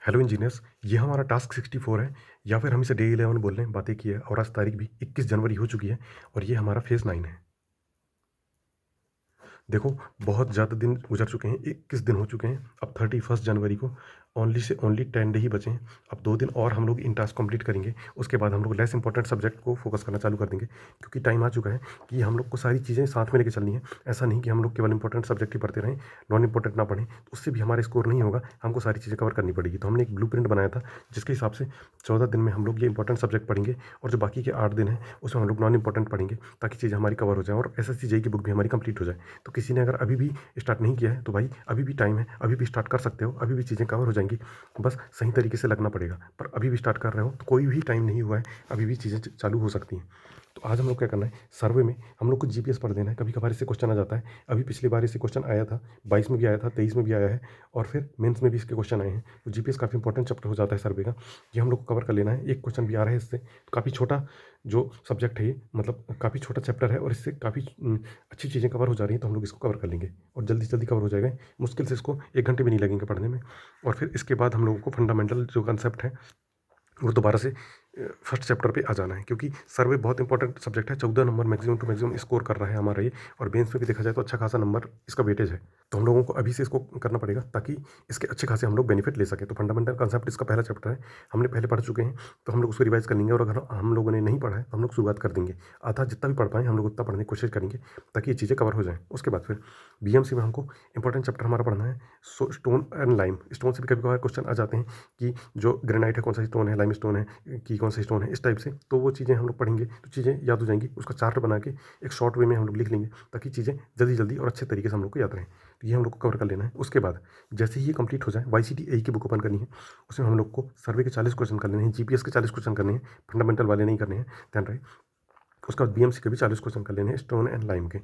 Hello engineers, ये हमारा task 64 है या फिर हम इसे डे 11 बोल रहे हैं। बातें की है और आज तारीख भी 21 जनवरी हो चुकी है और ये हमारा फेज़ 9 है। देखो, बहुत ज़्यादा दिन गुजर चुके हैं, 21 दिन हो चुके हैं। अब 31 जनवरी को ओनली से ओनली 10 डे ही बचे हैं। अब 2 दिन और हम लोग इन टास्क कंप्लीट करेंगे। उसके बाद हम लोग लेस इंपॉर्टेंट सब्जेक्ट को फोकस करना चालू कर देंगे, क्योंकि टाइम आ चुका है कि हम लोग को सारी चीज़ें साथ में लेके चलनी है। ऐसा नहीं कि हम लोग केवल इंपॉर्टेंट सब्जेक्ट ही पढ़ते रहें, नॉन इंपॉर्टेंट ना पढ़ें, तो उससे भी हमारा स्कोर नहीं होगा। हमको सारी चीज़ें कवर करनी पड़ेगी। तो हमने एक ब्लूप्रिंट बनाया था, जिसके हिसाब से 14 दिन में हम लोग ये इंपॉर्टेंट सब्जेक्ट पढ़ेंगे और जो बाकी के 8 दिन हैं, उसमें हम लोग नॉन इंपॉर्टेंट पढ़ेंगे, ताकि चीज़ें हमारी कवर हो जाएँ और एसएससी जेईई की बुक भी हमारी कंप्लीट हो जाए। तो किसी ने अगर अभी भी स्टार्ट नहीं किया है, तो भाई अभी भी टाइम है, अभी भी स्टार्ट कर सकते हो, अभी भी चीज़ें कवर हो जाएंगी। बस सही तरीके से लगना पड़ेगा। पर अभी भी स्टार्ट कर रहे हो तो कोई भी टाइम नहीं हुआ है, अभी भी चीज़ें चालू हो सकती हैं। तो आज हम लोग क्या करना है, सर्वे में हम लोग को जीपीएस पढ़ देना है। कभी कभार इससे क्वेश्चन आ जाता है। अभी पिछली बार इससे क्वेश्चन आया था, 22 में भी आया था, 23 में भी आया है और फिर मेंस में भी इसके क्वेश्चन आए हैं। तो जीपीएस काफ़ी इंपॉर्टेंट चैप्टर हो जाता है सर्वे का। ये हम लोग को कवर कर लेना है। एक क्वेश्चन भी आ रहा है इससे, तो काफ़ी छोटा जो सब्जेक्ट है ये, मतलब काफ़ी छोटा चैप्टर है और इससे काफ़ी अच्छी चीज़ें कवर हो जा रही हैं। तो हम लोग इसको कवर कर लेंगे और जल्दी जल्दी कवर हो जाएगा। मुश्किल से इसको 1 घंटे भी नहीं लगेंगे पढ़ने में। और फिर इसके बाद हम लोगों को फंडामेंटल जो कंसेप्ट है वो दोबारा से फर्स्ट चैप्टर पे आ जाना है, क्योंकि सर्वे बहुत इंपॉर्टेंट सब्जेक्ट है। 14 नंबर मैक्सिमम टू मैक्सिमम स्कोर कर रहा है हमारा ये, और मेंस में भी देखा जाए तो अच्छा खासा नंबर इसका वेटेज है। तो हम लोगों को अभी से इसको करना पड़ेगा, ताकि इसके अच्छे खासे हम लोग बेनिफिट ले सकें। तो फंडामेंटल कंसेप्ट इसका पहला चैप्टर है, हमने पहले पढ़ चुके हैं, तो हम लोग उसको रिवाइज कर लेंगे। और अगर हम लोगों ने नहीं पढ़ा है तो हम लोग शुरुआत कर देंगे। आधा जितना भी पढ़ पाएँ हम लोग उतना पढ़ने की कोशिश करेंगे, ताकि ये चीज़ें कवर हो जाएँ। उसके बाद फिर बीएमसी में हमको इंपॉर्टेंट चैप्टर हमारा पढ़ना है, स्टोन एंड लाइम। स्टोन से भी कभी कभार क्वेश्चन आ जाते हैं कि जो ग्रेनाइट है कौन सा स्टोन है, लाइम स्टोन है कि कौन सा स्टोन है, इस टाइप से। तो वो चीज़ें हम लोग पढ़ेंगे तो चीज़ें याद हो जाएंगी। उसका चार्ट बना के एक शॉर्ट वे में हम लोग लिख लेंगे, ताकि चीज़ें जल्दी जल्दी और अच्छे तरीके से हम लोग को याद रहें। तो ये हम लोग को कवर कर लेना है। उसके बाद जैसे ही ये कंप्लीट हो जाए, वाईसीटी की बुक ओपन करनी है। उसमें हम लोग को सर्वे के 40 क्वेश्चन कर लेने हैं, जीपीएस के 40 क्वेश्चन करने हैं, फंडामेंटल वाले नहीं करने हैं, ध्यान रहे। उसके बाद बीएमसी के भी 40 क्वेश्चन कर लेने हैं, स्टोन एंड लाइम के।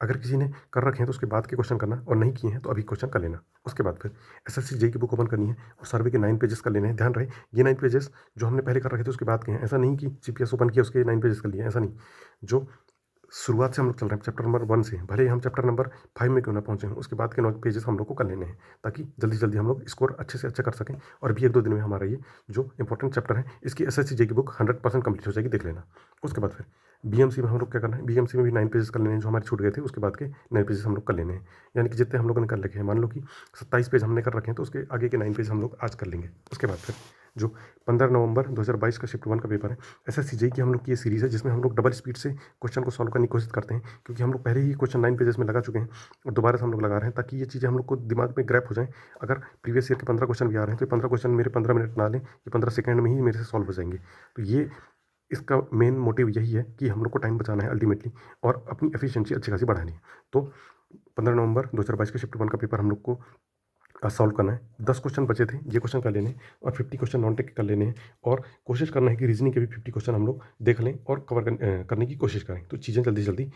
अगर किसी ने कर रखे हैं तो उसके बाद के क्वेश्चन करना, और नहीं किए हैं तो अभी क्वेश्चन कर लेना। उसके बाद फिर एसएससी जेईई की बुक ओपन करनी है और सर्वे के 9 पेजेस कर लेने हैं। ध्यान रहे, ये 9 पेजेस जो हमने पहले कर रखे थे उसके बाद के हैं। ऐसा नहीं कि जीपीएस ओपन किया उसके 9 पेजेस कर लिए, ऐसा नहीं। जो शुरुआत से हम लोग चल रहे हैं चैप्टर नंबर 1 से, भले ही हम चैप्टर नंबर 5 में क्यों ना पहुँचे हों, उसके बाद के 9 पेजेस हम लोग को कर लेने हैं, ताकि जल्दी जल्दी हम लोग स्कोर अच्छे से अच्छा कर सकें। और भी 1-2 दिन में हमारा ये जो इंपॉर्टेंट चैप्टर है, इसकी एसएससी जेईई की बुक 100% कंप्लीट हो जाएगी, देख लेना। उसके बाद फिर बीएमसी में हम लोग क्या करना है, बीएमसी में भी 9 पेजेस कर लेने हैं जो हमारे छूट गए थे। उसके बाद के 9 पेजेस हम लोग कर लेने हैं, यानी कि जितने हम लोगों ने कर रखे हैं। मान लो कि 27 पेज हमने कर रखे हैं, तो उसके आगे के 9 पेज हम लोग आज कर लेंगे। उसके बाद फिर जो 15 नवंबर 2022 का शिफ्ट 1 का पेपर है, एसएससी जेईई की हम लोग की ये सीरीज़ है, जिसमें हम लोग डबल स्पीड से क्वेश्चन को सॉल्व करने की कोशिश करते हैं। क्योंकि हम लोग पहले ही क्वेश्चन 9 पेजेस में लगा चुके हैं और दोबारा से हम लोग लगा रहे हैं, ताकि ये चीज़ें हम लोग को दिमाग में ग्रैप हो जाएँ। अगर प्रीवियस ईयर के 15 क्वेश्चन भी आ रहे हैं, तो ये 15 क्वेश्चन मेरे 15 मिनट ना लें, ये 15 सेकंड में ही मेरे से सॉल्व हो जाएंगे। तो ये इसका मेन मोटिव यही है कि हम लोग को टाइम बचाना है अल्टीमेटली, और अपनी एफिशिएंसी अच्छी खासी बढ़ानी है। तो 15 नवंबर 2022 के शिफ्ट 1 का पेपर हम लोग को सॉल्व करना है। 10 क्वेश्चन बचे थे, ये क्वेश्चन कर लेने हैं और 50 क्वेश्चन नॉन टेक कर लेने हैं। और कोशिश करना है कि रीजनिंग के भी 50 क्वेश्चन हम लोग देख लें और करने की कोशिश करें, तो चीज़ें जल्दी जल्दी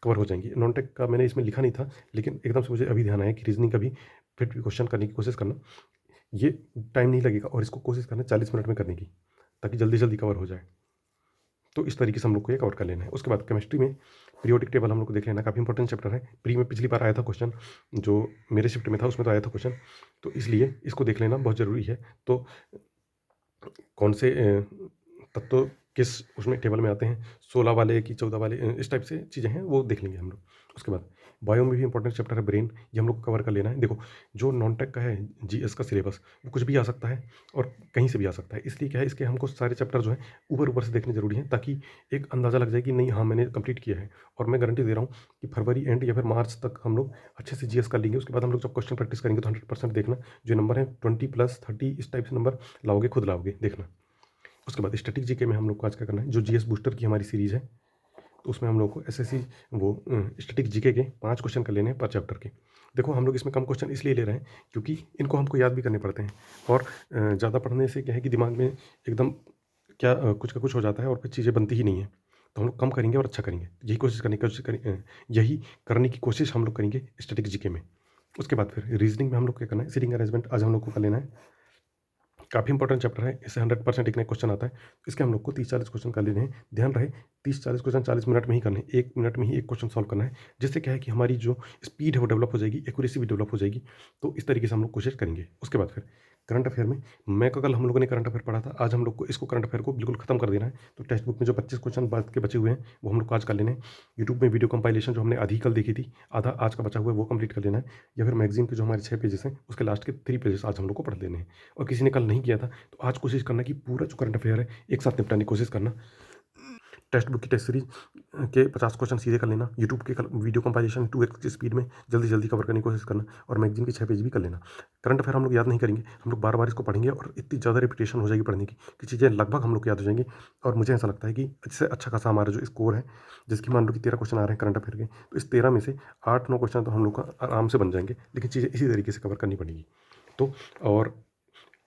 कवर हो जाएंगी। नॉन टेक का मैंने इसमें लिखा नहीं था, लेकिन एकदम से मुझे अभी ध्यान आया कि रीजनिंग का भी 50 क्वेश्चन करने की कोशिश करना। ये टाइम नहीं लगेगा और इसको कोशिश करना 40 मिनट में करने की, ताकि जल्दी जल्दी कवर हो जाए। तो इस तरीके से हम लोग को ये कवर कर लेना है। उसके बाद केमिस्ट्री में पीरियोडिक टेबल हम लोग को देख लेना, काफ़ी इंपॉर्टेंट चैप्टर है। प्री में पिछली बार आया था क्वेश्चन, जो मेरे शिफ्ट में था उसमें तो आया था क्वेश्चन, तो इसलिए इसको देख लेना बहुत ज़रूरी है। तो कौन से तत्व किस उसमें टेबल में आते हैं, 16 वाले कि 14 वाले, इस टाइप से चीज़ें हैं, वो देख लेंगे हम लोग। उसके बाद बायो में भी इंपॉर्टेंट चैप्टर है ब्रेन, ये हम लोग को कवर कर लेना है। देखो, जो नॉन टेक का है जीएस का सिलेबस, वो कुछ भी आ सकता है और कहीं से भी आ सकता है। इसलिए क्या है, इसके हमको सारे चैप्टर जो है ऊपर ऊपर से देखने ज़रूरी है, ताकि एक अंदाज़ा लग जाए कि नहीं, हाँ मैंने कंप्लीट किया है। और मैं गारंटी दे रहा हूँ कि फरवरी एंड या फिर मार्च तक हम लोग अच्छे से जीएस कर लेंगे। उसके बाद हम लोग जब क्वेश्चन प्रैक्टिस करेंगे तो 100% देखना, जो नंबर है 20+30 इस टाइप से नंबर लाओगे, खुद लाओगे, देखना। उसके बाद स्टैटिक जीके में हम लोग को आज क्या करना है, जो जीएस बूस्टर की हमारी सीरीज़ है, तो उसमें हम लोग को एसएससी वो स्टैटिक जीके के 5 क्वेश्चन कर लेने हैं पर चैप्टर के। देखो, हम लोग इसमें कम क्वेश्चन इसलिए ले रहे हैं क्योंकि इनको हमको याद भी करने पड़ते हैं। और ज़्यादा पढ़ने से क्या है कि दिमाग में एकदम क्या कुछ का कुछ हो जाता है और फिर चीज़ें बनती ही नहीं है। तो हम लोग कम करेंगे और अच्छा करेंगे, यही कोशिश करने की कोशिश करें, यही करने की कोशिश हम लोग करेंगे स्टैटिक जीके में। उसके बाद फिर रीजनिंग में हम लोग क्या करना है, सीटिंग अरेंजमेंट आज हम लोग को कर लेना है। काफ़ी इंपॉर्टेंट चैप्टर है, इससे 100% एक ना एक क्वेश्चन आता है। इसके हम लोग को 30-40 क्वेश्चन कर लेने हैं। ध्यान रहे, 30-40 क्वेश्चन 40 मिनट में ही करने हैं, 1 मिनट में ही एक क्वेश्चन सॉल्व करना है। जिससे क्या है कि हमारी जो स्पीड है वो डेवलप हो जाएगी, एक्यूरेसी भी डेवलप हो जाएगी। तो इस तरीके से हम लोग कोशिश करेंगे। उसके बाद फिर करंट अफेयर में मैं कल हम लोगों ने करंट अफेयर पढ़ा था, आज हम लोग को इसको करंट अफेयर को बिल्कुल खत्म कर देना है। तो टेक्स्ट बुक में जो 25 क्वेश्चन बाद के बचे हुए हैं वो हम लोग को आज कर लेने हैं। यूट्यूब में वीडियो कंपाइलेशन जो हमने आधी कल देखी थी, आधा आज का बचा हुआ है वो कंप्लीट कर लेना है, या फिर मैगजीन के जो हमारे 6 पेजेस हैं उसके लास्ट के 3 पेजेस आज हम लोग को पढ़ लेने हैं। और किसी ने कल नहीं किया था तो आज कोशिश करना कि पूरा जो करंट अफेयर है एक साथ निपटाने की कोशिश करना। टेक्स्ट बुक की टेस्ट सीरीज के 50 क्वेश्चन सीधे कर लेना, यूट्यूब के वीडियो कंपाइलेशन 2x की स्पीड में जल्दी जल्दी कवर करने की कोशिश करना, और मैगजीन के 6 पेज भी कर लेना। करंट अफेयर हम लोग याद नहीं करेंगे, हम लोग बार बार इसको पढ़ेंगे और इतनी ज़्यादा रिपीटेशन हो जाएगी पढ़ने की कि चीज़ें लगभग हम लोग को याद हो जाएंगी। और मुझे ऐसा लगता है कि इससे अच्छा खासा हमारा जो स्कोर है, जिसकी मान लो कि 13 क्वेश्चन आ रहे हैं करंट अफेयर के, तो इस 13 में से 8-9 क्वेश्चन तो हम लोग का आराम से बन जाएंगे, लेकिन चीज़ें इसी तरीके से कवर करनी पड़ेगी। तो और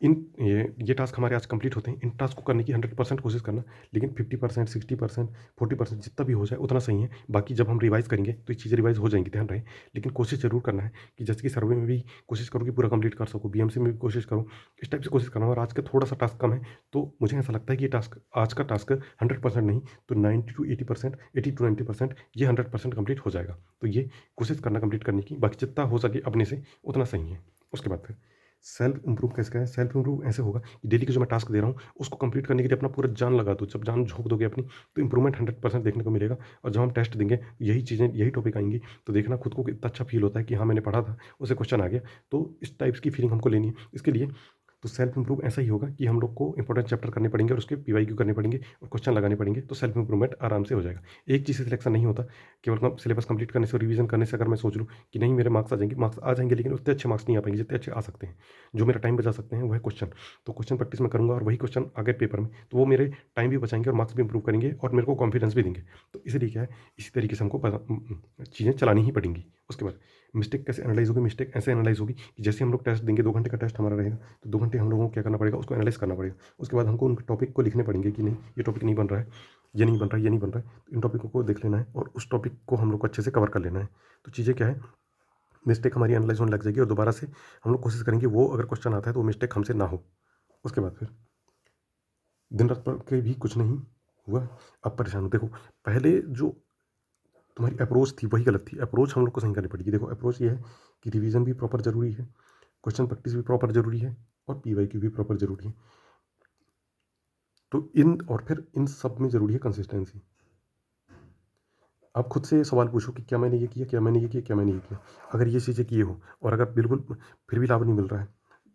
इन ये टास्क हमारे आज कंप्लीट होते हैं। इन टास्क को करने की 100% कोशिश करना, लेकिन 50%, 60%, 40% जितना भी हो जाए उतना सही है। बाकी जब हम रिवाइज़ करेंगे तो ये चीज़ें रिवाइज़ हो जाएँगी, ध्यान रहे। लेकिन कोशिश ज़रूर करना है कि जैसे कि सर्वे में भी कोशिश करो कि पूरा कंप्लीट कर सको, बीएमसी में भी कोशिश करो, इस टाइप से कोशिश करना। और आज का थोड़ा-सा टास्क कम है, तो मुझे ऐसा लगता है कि ये टास्क आज का टास्क 100% नहीं तो 90 टू 80%, 80 टू 90% ये 100% कंप्लीट हो जाएगा। तो ये कोशिश करना कंप्लीट करने की, बाकी जितना हो सके अपने से उतना सही है। उसके बाद फिर सेल्फ इम्प्रूव कैसे करें? सेल्फ इम्प्रूव ऐसे होगा कि डेली के जो मैं टास्क दे रहा हूँ, उसको कंप्लीट करने के लिए अपना पूरा जान लगा दो। जब जान झोंक दोगे अपनी, तो इम्प्रूवमेंट 100% देखने को मिलेगा। और जब हम टेस्ट देंगे, यही चीज़ें, यही टॉपिक आएँगी, तो देखना खुद को कितना अच्छा फ़ील होता है कि हाँ, मैंने पढ़ा था, उससे क्वेश्चन आ गया। तो इस टाइप्स की फीलिंग हमको लेनी है। इसके लिए तो सेल्फ इम्प्रूव ऐसा ही होगा कि हम लोग को इंपॉर्टेंट चैप्टर करने पड़ेंगे और उसके पीवाईक्यू करने पड़ेंगे और क्वेश्चन लगाने पड़ेंगे, तो सेल्फ इम्प्रूवमेंट आराम से हो जाएगा। एक चीज़ से सिलेक्शन नहीं होता, केवल सिलेबस कंप्लीट करने से और रिवीजन करने से अगर मैं सोच लूँ कि नहीं मेरे मार्क्स आ जाएंगे, मार्क्स आ जाएंगे, लेकिन उतने अच्छे मार्क्स नहीं आ पाएंगे जितने अच्छे आ सकते हैं। जो मेरा टाइम बचा सकते हैं वो है क्वेश्चन। तो क्वेश्चन प्रैक्टिस में करूँगा और वही क्वेश्चन आगे पेपर में, तो वो मेरे टाइम भी बचाएंगे और मार्क्स भी इंप्रूव करेंगे और मेरे को कॉन्फिडेंस भी देंगे। तो इसलिए क्या है, इसी तरीके से हमको चीज़ें चलानी ही पड़ेंगी। उसके बाद मिस्टेक कैसे एनालाइज़ होगी? मिस्टेक ऐसे एनालाइज़ होगी कि जैसे हम लोग टेस्ट देंगे, 2 घंटे का टेस्ट हमारा रहेगा, तो 2 घंटे हम लोगों को क्या करना पड़ेगा, उसको एनालाइज़ करना पड़ेगा। उसके बाद हमको उन टॉपिक को लिखने पड़ेंगे कि नहीं, ये टॉपिक नहीं बन रहा है, ये नहीं बन रहा है, ये नहीं बन रहा है। तो इन टॉपिकों को देख लेना है और उस टॉपिक को हम लोग को अच्छे से कवर कर लेना है। तो चीज़ें क्या है, मिस्टेक हमारी एनालाइज़ होने लग जाएगी और दोबारा से हम लोग कोशिश करेंगे वो अगर क्वेश्चन आता है तो वो मिस्टेक हमसे ना हो। उसके बाद फिर दिन रात पढ़ के भी कुछ नहीं हुआ, अब परेशान हो। देखो, पहले जो तुम्हारी अप्रोच थी वही गलत थी। अप्रोच हम लोग को सही करनी पड़ेगी। देखो, अप्रोच ये है कि रिवीजन भी प्रॉपर ज़रूरी है, क्वेश्चन प्रैक्टिस भी प्रॉपर ज़रूरी है और पीवाईक्यू भी प्रॉपर ज़रूरी है। तो इन और फिर इन सब में ज़रूरी है कंसिस्टेंसी। आप खुद से सवाल पूछो कि क्या मैंने ये किया, क्या मैंने ये किया, क्या मैंने ये किया। अगर ये चीज़ें किए हो और अगर बिल्कुल फिर भी लाभ नहीं मिल रहा है,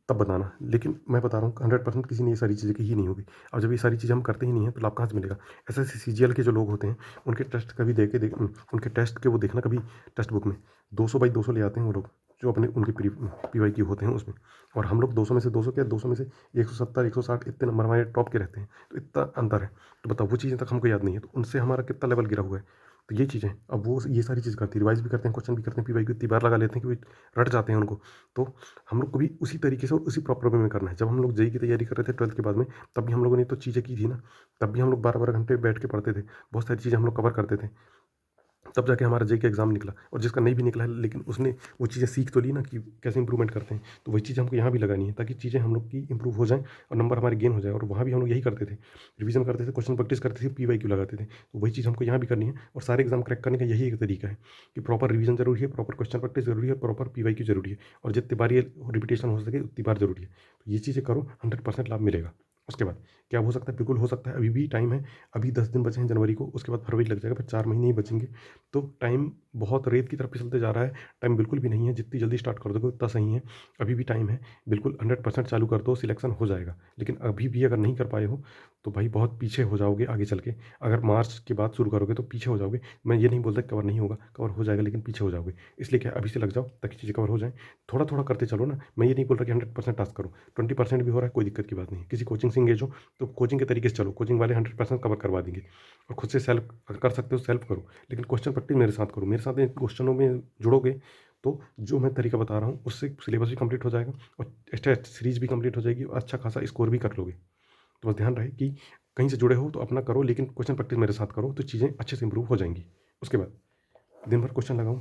तब बताना। लेकिन मैं बता रहा हूँ 100% किसी ने ये सारी चीज़ें की ही नहीं होगी। अब जब ये सारी चीज़ें हम करते ही नहीं हैं, तो लाभ कहाँ से मिलेगा? ऐसे ऐसे सीजीएल के जो लोग होते हैं, उनके टेस्ट कभी उनके टेस्ट के वो देखना कभी टेक्स्ट बुक में 200 बाई 200 ले आते हैं वो लोग, जो अपने उनके पीवाईक्यू होते हैं उसमें। और हम लोग 200 में से 200 क्या, 200 में से 170, 160 इतने नंबर हमारे टॉप के रहते हैं। तो इतना अंतर है। तो बताओ, वो चीज़ें तक हमको याद नहीं है, तो उनसे हमारा कितना लेवल गिरा हुआ है। तो ये चीज़ें, अब वो ये सारी चीज़ करती हैं, रिवाइज़ भी करते हैं, क्वेश्चन भी करते हैं, पीवाईक्यू इतनी बार लगा लेते हैं कि रट जाते हैं उनको। तो हम लोग को भी उसी तरीके से और उसी प्रॉपर वे में करना है। जब हम लोग जेईई की तैयारी कर रहे थे 12th के बाद में, तब भी हम लोगों ने तो चीज़ें की थी ना, तब भी हम लोग 12-12 घंटे बैठ के पढ़ते थे। बहुत सारी चीज़ें हम लोग कवर करते थे। तब जाके हमारा जेईई का एग्ज़ाम निकला, और जिसका नहीं भी निकला है, लेकिन उसने वो चीज़ें सीख तो ली ना कि कैसे इंप्रूवमेंट करते हैं। तो वही चीज़ हमको यहाँ भी लगानी है, ताकि चीज़ें हम लोग की इंप्रूव हो जाएँ और नंबर हमारे गेन हो जाए। और वहाँ भी हम लोग यही करते थे, रिवीजन करते थे, क्वेश्चन प्रैक्टिस करते थे, पीवाईक्यू लगाते थे। तो वही चीज़ हमको यहाँ भी करनी है, और सारे एग्ज़ाम क्रैक करने का यही एक तरीका है कि प्रॉपर रिवीजन ज़रूरी है, प्रॉपर क्वेश्चन प्रैक्टिस ज़रूरी है, प्रॉपर पीवाईक्यू ज़रूरी है, और जितनी बार ये रिपीटेशन हो सके उतनी बार ज़रूरी है। तो ये चीज़ें करो, 100% लाभ मिलेगा। उसके बाद क्या हो सकता है? बिल्कुल हो सकता है, अभी भी टाइम है। अभी 10 दिन बचे हैं जनवरी को, उसके बाद फरवरी लग जाएगा, फिर 4 महीने ही बचेंगे। तो टाइम बहुत रेत की तरफ फिसलते जा रहा है। टाइम बिल्कुल भी नहीं है, जितनी जल्दी स्टार्ट कर दोगे उतना सही है। अभी भी टाइम है, बिल्कुल 100% चालू कर दो, सिलेक्शन हो जाएगा। लेकिन अभी भी अगर नहीं कर पाए हो, तो भाई बहुत पीछे हो जाओगे आगे चल के। अगर मार्च के बाद शुरू करोगे तो पीछे हो जाओगे। मैं ये नहीं बोलता कवर नहीं होगा, कवर हो जाएगा, लेकिन पीछे हो जाओगे। इसलिए क्या है, अभी से लग जाओ ताकि चीज़ें कवर हो जाएँ। थोड़ा-थोड़ा करते चलो ना। मैं ये नहीं बोल रहा कि 100% टास्क करो, 20% भी हो रहा है, कोई दिक्कत की बात नहीं है। किसी कोचिंग से एंगेज हो, तो कोचिंग के तरीके से चलो, कोचिंग वाले 100% कवर करवा देंगे। और खुद से सेल्फ अगर कर सकते हो सेल्फ करो, लेकिन क्वेश्चन प्रैक्टिस मेरे साथ करो। मेरे साथ इन क्वेश्चनों में जुड़ोगे, तो जो मैं तरीका बता रहा हूँ उससे सिलेबस भी कंप्लीट हो जाएगा और टेस्ट सीरीज भी कंप्लीट हो जाएगी और अच्छा खासा स्कोर भी कर लोगे। तो बस ध्यान रहे कि कहीं से जुड़े हो तो अपना करो, लेकिन क्वेश्चन प्रैक्टिस मेरे साथ करो, तो चीज़ें अच्छे से इंप्रूव हो जाएंगी। उसके बाद दिन भर क्वेश्चन लगाओ,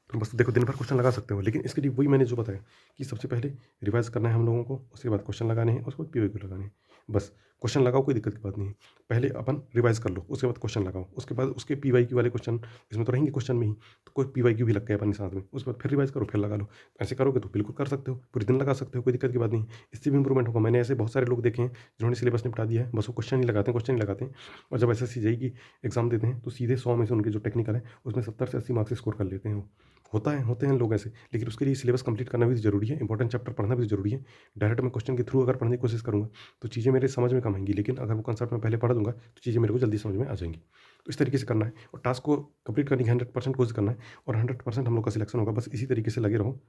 तो बस देखो, दिन भर क्वेश्चन लगा सकते हो, लेकिन इसके लिए वही मैंने जो बताया कि सबसे पहले रिवाइज़ करना है हम लोगों को, उसके बाद क्वेश्चन लगाने हैं, उसके बाद पीवाईक्यू लगाने हैं। बस क्वेश्चन लगाओ, कोई दिक्कत की बात नहीं है। पहले अपन रिवाइज़ कर लो, उसके बाद क्वेश्चन लगाओ, उसके बाद उसके पीवाईक्यू वाले क्वेश्चन इसमें तो रहेंगे क्वेश्चन में ही, तो कोई पीवाईक्यू भी लग गए अपन साथ में, उसके बाद फिर रिवाइज़ करो, फिर लगा लो। ऐसे करोगे तो बिल्कुल कर सकते हो, पूरे दिन लगा सकते हो, कोई दिक्कत की बात नहीं है। इससे भी इंप्रूवमेंट होगा। मैंने ऐसे बहुत सारे लोग देखे हैं जिन्होंने सिलेबस निपटा दिया है, बस वो क्वेश्चन ही लगाते हैं, क्वेश्चन ही लगाते हैं, और जब एसएससी जेईई की एग्ज़ाम देते हैं तो सीधे 100 में से उनके जो टेक्निकल है उसमें 70 से 80 मार्क्स स्कोर कर लेते हैं वो। होता है, होते हैं लोग ऐसे, लेकिन उसके लिए सिलेबस कंप्लीट करना भी ज़रूरी है, इंपॉर्टेंट चैप्टर पढ़ना भी ज़रूरी है। डायरेक्ट मैं क्वेश्चन के थ्रू अगर पढ़ने की कोशिश करूँगा तो चीज़ें मेरे समझ में कम आएँगी, लेकिन अगर वो कॉन्सेप्ट मैं पहले पढ़ लूँगा तो चीज़ें मेरे को जल्दी समझ में आ जाएँगी। तो इस तरीके से करना है और टास्क को कंप्लीट करने की 100% कोशिश करना है और 100% हम लोग का सिलेक्शन होगा। बस इसी तरीके से लगे रहो,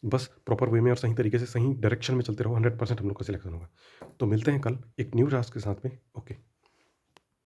बस प्रॉपर वे में और सही तरीके से सही डायरेक्शन में चलते रहो, 100% हम लोग का सिलेक्शन होगा। तो मिलते हैं कल एक न्यू टास्क के साथ में। ओके।